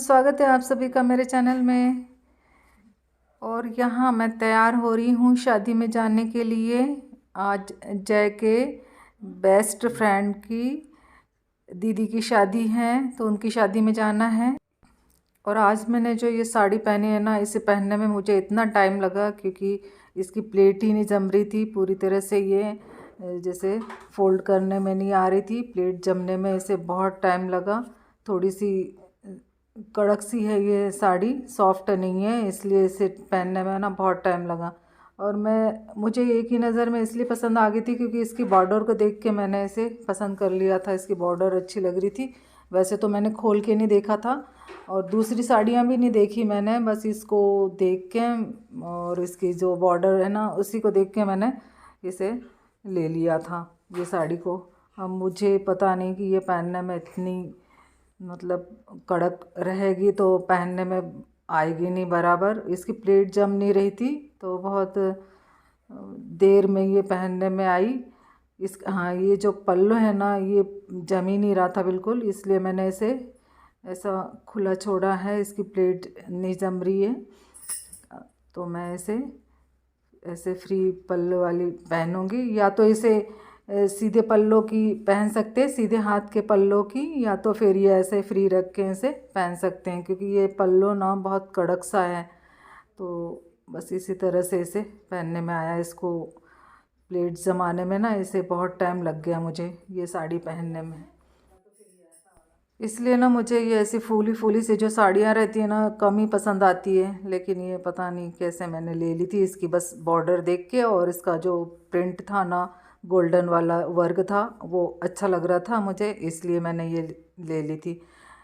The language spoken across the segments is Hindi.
स्वागत है आप सभी का मेरे चैनल में। और यहाँ मैं तैयार हो रही हूँ शादी में जाने के लिए। आज जय के बेस्ट फ्रेंड की दीदी की शादी है, तो उनकी शादी में जाना है। और आज मैंने जो ये साड़ी पहनी है ना, इसे पहनने में मुझे इतना टाइम लगा क्योंकि इसकी प्लेट ही नहीं जम रही थी पूरी तरह से। ये जैसे फ़ोल्ड करने में नहीं आ रही थी, प्लेट जमने में इसे बहुत टाइम लगा। थोड़ी सी कड़क सी है ये साड़ी, सॉफ्ट नहीं है, इसलिए इसे पहनने में ना बहुत टाइम लगा। और मुझे एक ही नज़र में इसलिए पसंद आ गई थी क्योंकि इसकी बॉर्डर को देख के मैंने इसे पसंद कर लिया था। इसकी बॉर्डर अच्छी लग रही थी। वैसे तो मैंने खोल के नहीं देखा था और दूसरी साड़ियाँ भी नहीं देखी मैंने, बस इसको देख के और इसकी जो बॉर्डर है ना उसी को देख के मैंने इसे ले लिया था ये साड़ी को। अब मुझे पता नहीं कि ये पहनने में इतनी मतलब कड़क रहेगी तो पहनने में आएगी नहीं बराबर। इसकी प्लेट जम नहीं रही थी तो बहुत देर में ये पहनने में आई। हाँ, ये जो पल्लू है ना ये जम ही नहीं रहा था बिल्कुल, इसलिए मैंने इसे ऐसा खुला छोड़ा है। इसकी प्लेट नहीं जम रही है तो मैं इसे ऐसे फ्री पल्लू वाली पहनूंगी। या तो इसे सीधे पल्लों की पहन सकते हैं, सीधे हाथ के पल्लों की, या तो फिर ये ऐसे फ्री रख के इसे पहन सकते हैं क्योंकि ये पल्लो ना बहुत कड़क सा है। तो बस इसी तरह से इसे पहनने में आया। इसको प्लेट जमाने में ना इसे बहुत टाइम लग गया मुझे ये साड़ी पहनने में। इसलिए ना मुझे ये ऐसी फूली फूली से जो साड़ियाँ रहती हैं ना कम ही पसंद आती है। लेकिन ये पता नहीं कैसे मैंने ले ली थी, इसकी बस बॉर्डर देख के और इसका जो प्रिंट था ना गोल्डन वाला वर्क था वो अच्छा लग रहा था मुझे, इसलिए मैंने ये ले ली थी।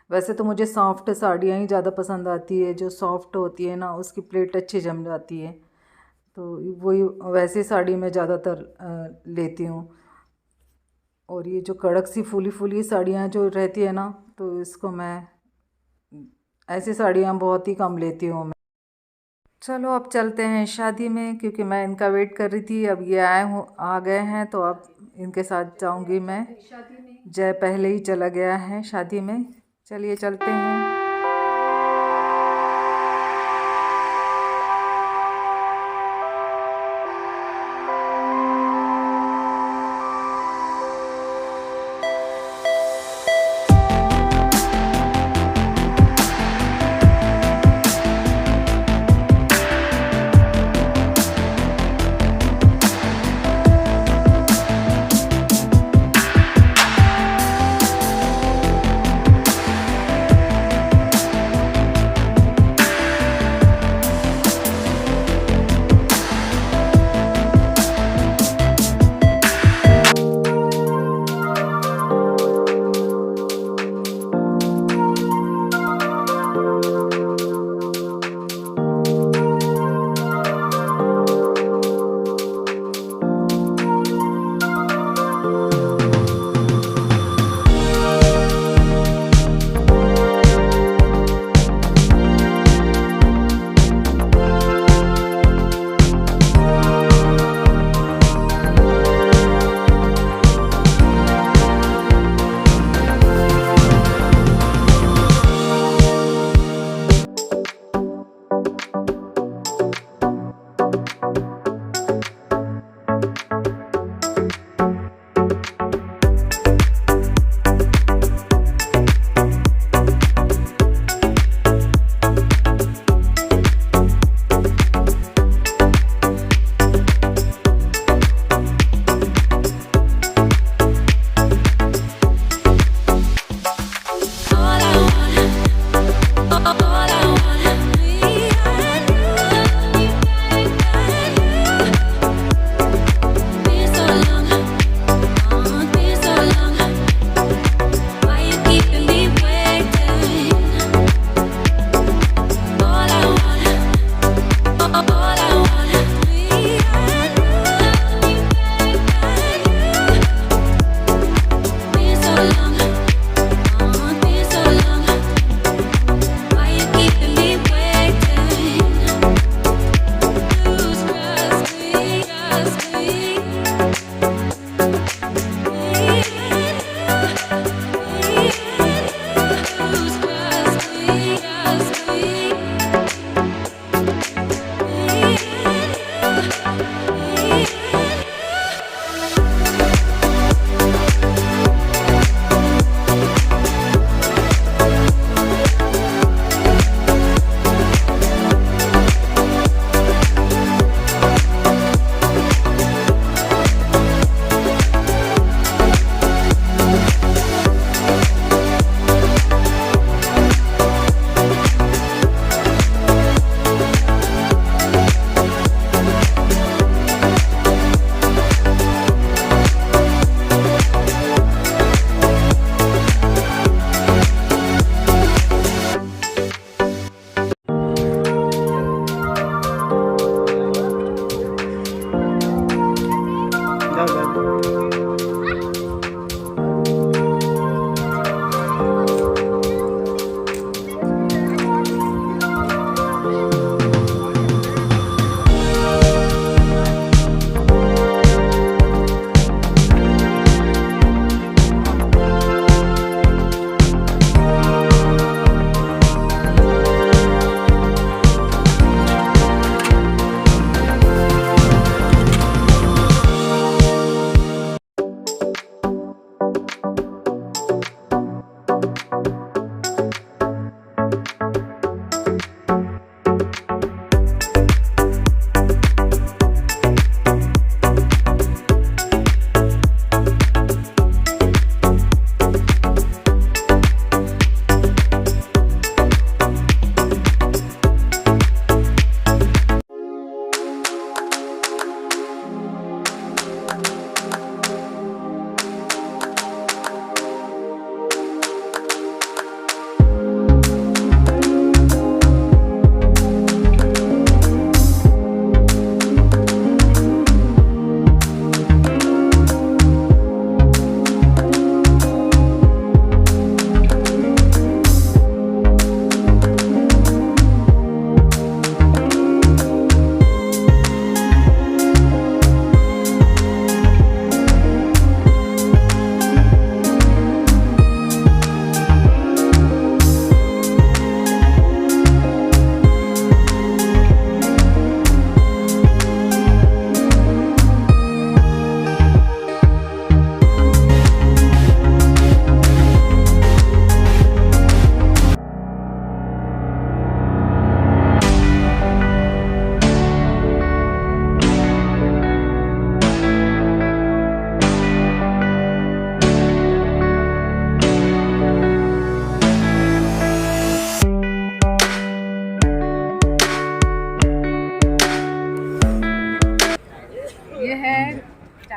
वैसे तो मुझे सॉफ्ट साड़ियाँ ही ज़्यादा पसंद आती है, जो सॉफ्ट होती है ना उसकी प्लेट अच्छी जम जाती है, तो वही वैसी साड़ी मैं ज़्यादातर लेती हूँ। और ये जो कड़क सी फूली फूली साड़ियाँ जो रहती है ना तो इसको मैं ऐसी साड़ियाँ बहुत ही कम लेती हूँ मैं। चलो अब चलते हैं शादी में क्योंकि मैं इनका वेट कर रही थी। अब ये आ गए हैं तो अब इनके साथ जाऊंगी मैं। जय पहले ही चला गया है शादी में। चलिए चलते हैं।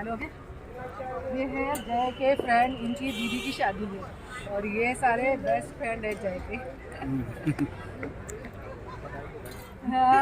ये है जय के फ्रेंड, इनकी दीदी की शादी है और ये सारे बेस्ट फ्रेंड है जय के। हाँ,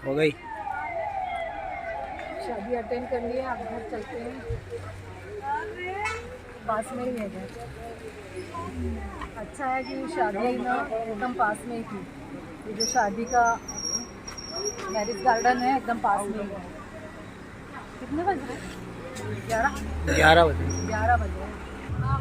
हो गई। शादी अटेंड कर लिए, आप घर चलते हैं, पास में ही है घर। अच्छा है कि शादी ना एकदम पास में ही थी। ये जो शादी का मैरिज गार्डन है एकदम पास में ही है। कितने बज रहे? 11 11 बजे। 11 बजे। हाँ।